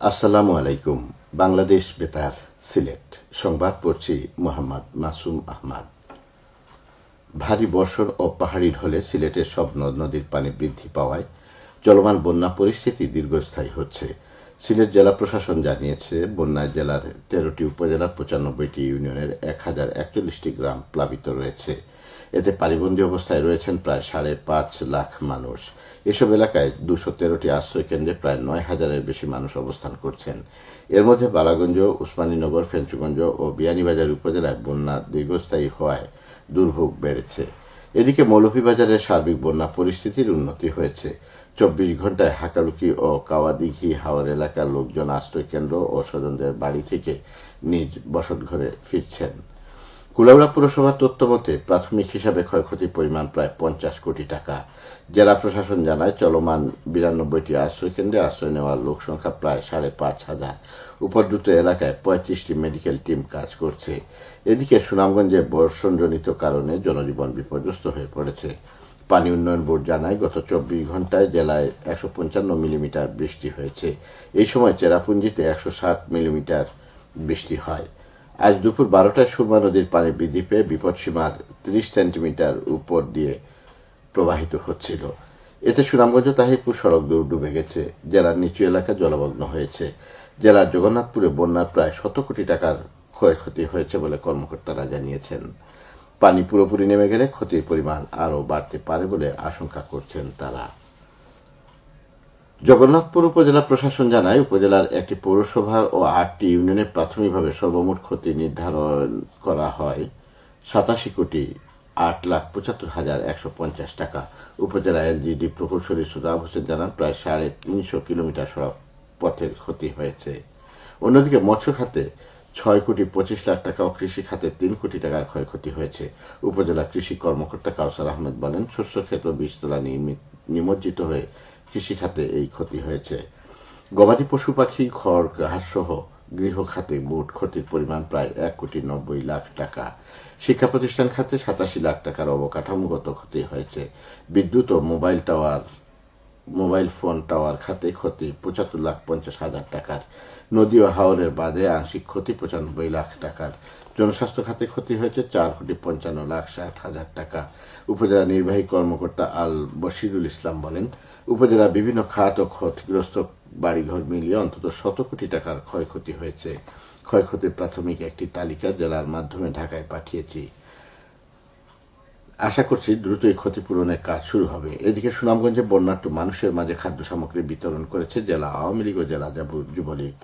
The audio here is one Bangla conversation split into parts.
আসসালামু আলাইকুম। বাংলাদেশ বেতার, সিলেট সংবাদ পড়ছি মোহাম্মদ মাসুম আহমদ। ভারী বর্ষণ ও পাহাড়ি ঢলে সিলেটের সব নদ নদীর পানি বৃদ্ধি পাওয়ায় চলমান বন্যা পরিস্থিতি দীর্ঘস্থায়ী হচ্ছে। সিলেট জেলা প্রশাসন জানিয়েছে, বন্যায় জেলার 13টি উপজেলার 95টি ইউনিয়নের 1041টি গ্রাম প্লাবিত রয়েছে। এতে পানিবন্দী অবস্থায় রয়েছেন প্রায় 5.5 লাখ মানুষ। এসব এলাকায় 213টি আশ্রয় কেন্দ্রে প্রায় 9,000-এর বেশি মানুষ অবস্থান করছেন। এর মধ্যে বালাগঞ্জ, উসমানীনগর, ফেঞ্চুগঞ্জ ও বিয়ানীবাজার উপজেলায় বন্যা দীর্ঘস্থায়ী হওয়ায় দুর্ভোগ বেড়েছে। এদিকে মৌলভীবাজারের সার্বিক বন্যা পরিস্থিতির উন্নতি হয়েছে। 24 ঘণ্টায় হাকালুকি ও কাওয়াদিঘি হাওর এলাকার লোকজন আশ্রয় কেন্দ্র ও স্বজনদের বাড়ি থেকে নিজ বসতঘরে ফিরছেন। কুলাউড়া পুরসভার তথ্য মতে প্রাথমিক হিসাবে ক্ষয়ক্ষতির পরিমাণ প্রায় 50 কোটি টাকা। জেলা প্রশাসন জানায়, চলমান 92টি আশ্রয় কেন্দ্রে আশ্রয় নেওয়ার লোক সংখ্যা প্রায় 5,500। উপদ্রুত এলাকায় 35টি মেডিকেল টিম কাজ করছে। এদিকে সুনামগঞ্জে বর্ষণজনিত কারণে জনজীবন বিপর্যস্ত হয়ে পড়েছে। পানি উন্নয়ন বোর্ড জানায়, গত 24 ঘণ্টায় জেলায় 155 মিলিমিটার বৃষ্টি হয়েছে। এই সময় চেরাপুঞ্জিতে 160 মিলিমিটার বৃষ্টি হয়। আজ দুপুর 12টায় সুরমা নদীর পানি বৃদ্ধি পেয়ে বিপদসীমার 30 সেন্টিমিটার উপর দিয়ে প্রবাহিত হচ্ছিল। এতে সুনামগঞ্জ তাহিরপুর সড়ক ডুবে গেছে। জেলার নিচু এলাকা জলমগ্ন হয়েছে। জেলার জগন্নাথপুরে বন্যার প্রায় 100 কোটি টাকার ক্ষয়ক্ষতি হয়েছে বলে কর্মকর্তারা জানিয়েছেন। পানি পুরোপুরি নেমে গেলে ক্ষতির পরিমাণ আরও বাড়তে পারে বলে আশঙ্কা করছেন তারা। জগন্নাথপুর উপজেলা প্রশাসন জানায়, উপজেলার একটি পৌরসভার ও 8টি ইউনিয়নে প্রাথমিকভাবে সর্বমোট ক্ষতি নির্ধারণ করা হয় 87,08,75,150 টাকা। উপজেলা এলজিডি প্রকৌশলী সুদাব হোসেন জানান, প্রায় 350 কিলোমিটার সড়ক পথের ক্ষতি হয়েছে। অন্যদিকে মৎস্য খাতে 6,25,00,000 টাকা ও কৃষি খাতে 3 কোটি টাকার ক্ষয়ক্ষতি হয়েছে। উপজেলা কৃষি কর্মকর্তা কাউসার আহমেদ বলেন, শস্য ক্ষেত্র বীজতলা নিমজ্জিত হয়ে কৃষি খাতে এই ক্ষতি হয়েছে। গবাদি পশু পাখি, খড় ঘাস সহ গৃহ খাতে মোট ক্ষতির পরিমাণ প্রায় 1,90,00,000 টাকা। শিক্ষা প্রতিষ্ঠান খাতে 87 লাখ টাকার অবকাঠামোগত ক্ষতি হয়েছে। বিদ্যুৎ ও মোবাইল ফোন টাওয়ার খাতে ক্ষতি 75,50,000 টাকার। নদী ও হাওরের বাঁধে আংশিক ক্ষতি 95 লাখ টাকার। জনস্বাস্থ্য খাতে ক্ষতি হয়েছে 4,55,60,000 টাকা। উপজেলা নির্বাহী কর্মকর্তা আল বশিরুল ইসলাম বলেন, উপজেলার বিভিন্ন খাত ও ক্ষতিগ্রস্ত বাড়িঘর মিলিয়ে অন্তত 100 কোটি টাকার ক্ষয়ক্ষতি হয়েছে। ক্ষয়ক্ষতির প্রাথমিক একটি তালিকা জেলার মাধ্যমে ঢাকায় পাঠিয়েছি। আশা করছি দ্রুতই ক্ষতিপূরণের কাজ শুরু হবে। এদিকে সুনামগঞ্জে বন্যার্ত মানুষের মাঝে খাদ্য সামগ্রী বিতরণ করেছে জেলা আওয়ামী লীগ ও জেলা যুবলীগ।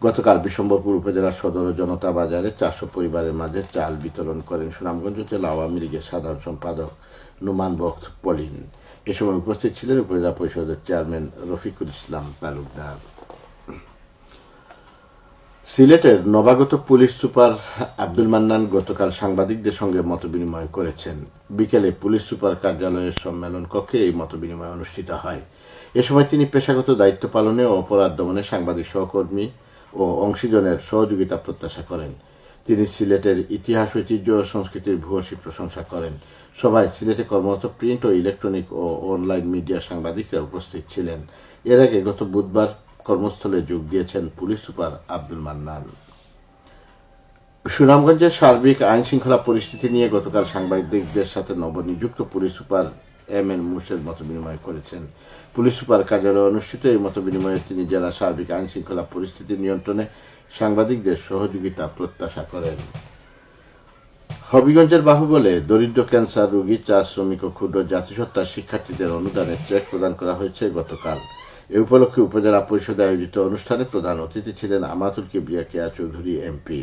গতকাল বিশম্বরপুর উপজেলার সদর ও জনতা বাজারে 400 পরিবারের মাঝে চাল বিতরণ করেন সুনামগঞ্জ জেলা আওয়ামী লীগের সাধারণ সম্পাদক নুমান বখত পলিন। এ সময় উপস্থিত ছিলেন উপজেলা পরিষদের চেয়ারম্যান রফিকুল ইসলাম তালুকদার। সিলেটের নবাগত পুলিশ সুপার আব্দুল মান্নান গতকাল সাংবাদিকদের সঙ্গে মতবিনিময় করেছেন। বিকেলে পুলিশ সুপার কার্যালয়ের সম্মেলন কক্ষে এই মতবিনিময় অনুষ্ঠিত হয়। এ সময় তিনি পেশাগত দায়িত্ব পালনে ও অপরাধ দমনে সাংবাদিক সহকর্মী ও অংশীজনের সহযোগিতা প্রত্যাশা করেন। তিনি সিলেটের ইতিহাস, ঐতিহ্য ও সংস্কৃতির ভূয়সী প্রশংসা করেন। সভায় সিলেটে কর্মরত প্রিন্ট ও ইলেকট্রনিক ও অনলাইন মিডিয়া সাংবাদিকরা উপস্থিত ছিলেন। এর আগে গত বুধবার কর্মস্থলে যোগ দিয়েছেন পুলিশ সুপার আব্দুল মান্নান। সুনামগঞ্জের সার্বিক আইন শৃঙ্খলা পরিস্থিতি নিয়ে গতকাল সাংবাদিকদের সাথে নবনিযুক্ত পুলিশ সুপার এম.এন. মুর্শেদ মতবিনিময় করেছেন। পুলিশ সুপার কার্যালয়ে অনুষ্ঠিত এই মতবিনিময়ে তিনি জেলার সার্বিক আইন শৃঙ্খলা পরিস্থিতি নিয়ন্ত্রণে সাংবাদিকদের সহযোগিতা প্রত্যাশা করেন। হবিগঞ্জের বাহুবলে দরিদ্র ক্যান্সার রোগী, চা শ্রমিক ও ক্ষুদ্র জাতিসত্তার শিক্ষার্থীদের অনুদানে চেক প্রদান করা হয়েছে গতকাল। এ উপলক্ষে উপজেলা পরিষদে আয়োজিত অনুষ্ঠানে প্রধান অতিথি ছিলেন আমাতুল কিবরিয়া কেয়া চৌধুরী এমপি।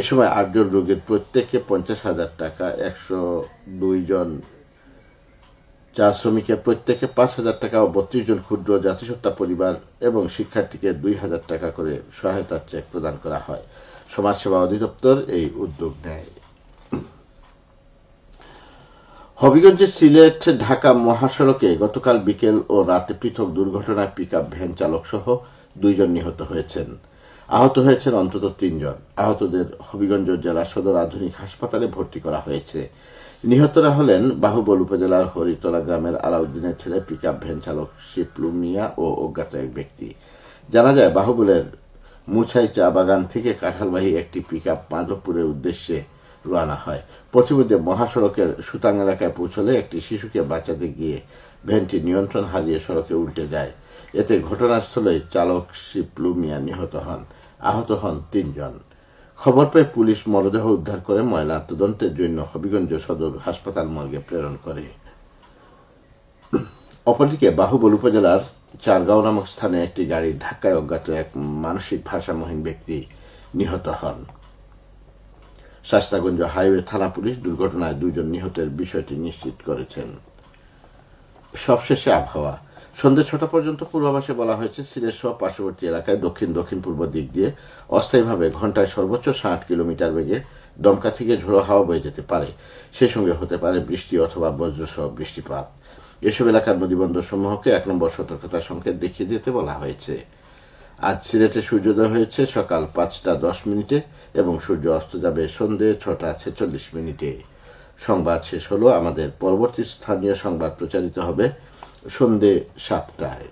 এ সময় 8 জন রোগীর প্রত্যেককে 50,000 টাকা, 102 জন চা শ্রমিকের প্রত্যেকে 5,000 টাকা ও 32 জন ক্ষুদ্র জাতিসত্তা পরিবার এবং শিক্ষার্থীকে 2,000 টাকা করে সহায়তার চেক প্রদান করা হয়। সমাজসেবা অধিদপ্তর এই উদ্যোগ নেয়। হবিগঞ্জের সিলেট ঢাকা মহাসড়কে গতকাল বিকেল ও রাতে পৃথক দুর্ঘটনায় পিকআপ ভ্যান চালক সহ 2 জন নিহত হয়েছেন। আহত হয়েছেন অন্তত 3 জন। আহতদের হবিগঞ্জ জেলা সদর আধুনিক হাসপাতালে ভর্তি করা হয়েছে। নিহতরা হলেন বাহুবল উপজেলার হরিতলা গ্রামের আলাউদ্দিনের ছেলে পিকআপ ভ্যান চালক শিপলু মিয়া ও অজ্ঞাত এক ব্যক্তি। জানা যায় বাহুবলের মুছাই চা বাগান থেকে কাঁঠালবাহী একটি পিকআপ মাধবপুরের উদ্দেশ্যে রওনা হয়। পথিমধ্যে মহাসড়কের সুতাং এলাকায় পৌঁছলে একটি শিশুকে বাঁচাতে গিয়ে ভ্যানটি নিয়ন্ত্রণ হারিয়ে সড়কে উল্টে যায়। এতে ঘটনাস্থলে চালক শিপলু মিয়া নিহত হন। আহত হন ৩ জন। খবর পেয়ে পুলিশ মরদেহ উদ্ধার করে ময়না তদন্তের জন্য হবিগঞ্জ সদর হাসপাতাল মর্গে প্রেরণ করে। অপরদিকে বাহুবল উপজেলার চারগাঁও নামক স্থানে একটি গাড়ির ধাক্কায় অজ্ঞাত এক মানসিক ভারসাম্যহীন ব্যক্তি নিহত হন। শাস্তাগঞ্জ হাইওয়ে থানা পুলিশ দুর্ঘটনায় 2 জন নিহতের বিষয়টি নিশ্চিত করেছেন। সবশেষে আবহাওয়া। সন্ধ্যে 6টা পর্যন্ত পূর্বাভাসে বলা হয়েছে সিলেট সহ পার্শ্ববর্তী এলাকায় দক্ষিণ দক্ষিণ পূর্ব দিক দিয়ে অস্থায়ীভাবে ঘন্টায় সর্বোচ্চ 60 কিলোমিটার বেগে দমকা থেকে ঝোড়ো হাওয়া বয়ে যেতে পারে। সেই সঙ্গে হতে পারে বৃষ্টি অথবা বজ্রসহ বৃষ্টিপাত। এসব এলাকার নদীবন্দর সমূহকে 1 নম্বর সতর্কতা সংকেত দেখিয়ে দিতে বলা হয়েছে। আজ সিলেটে সূর্যোদয় হয়েছে সকাল 5:10 এবং সূর্য অস্ত যাবে সন্ধ্যে 6:46। সংবাদ শেষ হলো। আমাদের পরবর্তী স্থানীয় সংবাদ প্রচারিত হবে সন্ধ্যে 7টায়।